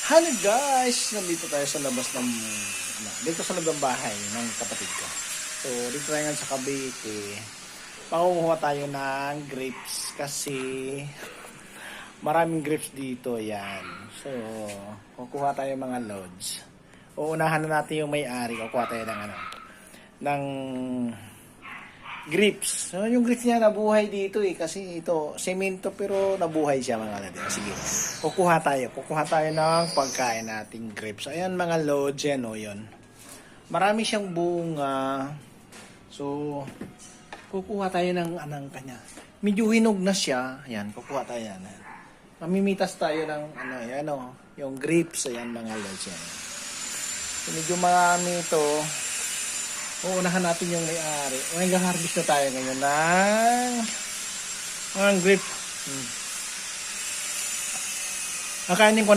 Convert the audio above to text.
Hello guys! Nandito tayo sa labas ng dito sa labang bahay ng kapatid ko. So, dito tayo ngayon sa Cavite. Pakukuha tayo ng grapes kasi maraming grapes dito. Yan. So, kukuha tayo mga loads. Uunahan na natin yung may-ari. Kukuha tayo ng grapes. So, yung grapes niya nabuhay dito kasi ito, semento pero nabuhay siya mga lodi. Sige, kukuha tayo ng pagkain nating grapes. Ayan mga loads yan o yun. Marami siyang bunga. So, kukuha tayo ng anang kanya. Medyo hinog na siya. Ayan, kukuha tayo yan. Mamimitas tayo ng yung grapes. Ayan mga loads yan. So, medyo marami ito. Uunahan natin yung may-ari. Nag-harvest na tayo ngayon ng grape. Akainin ko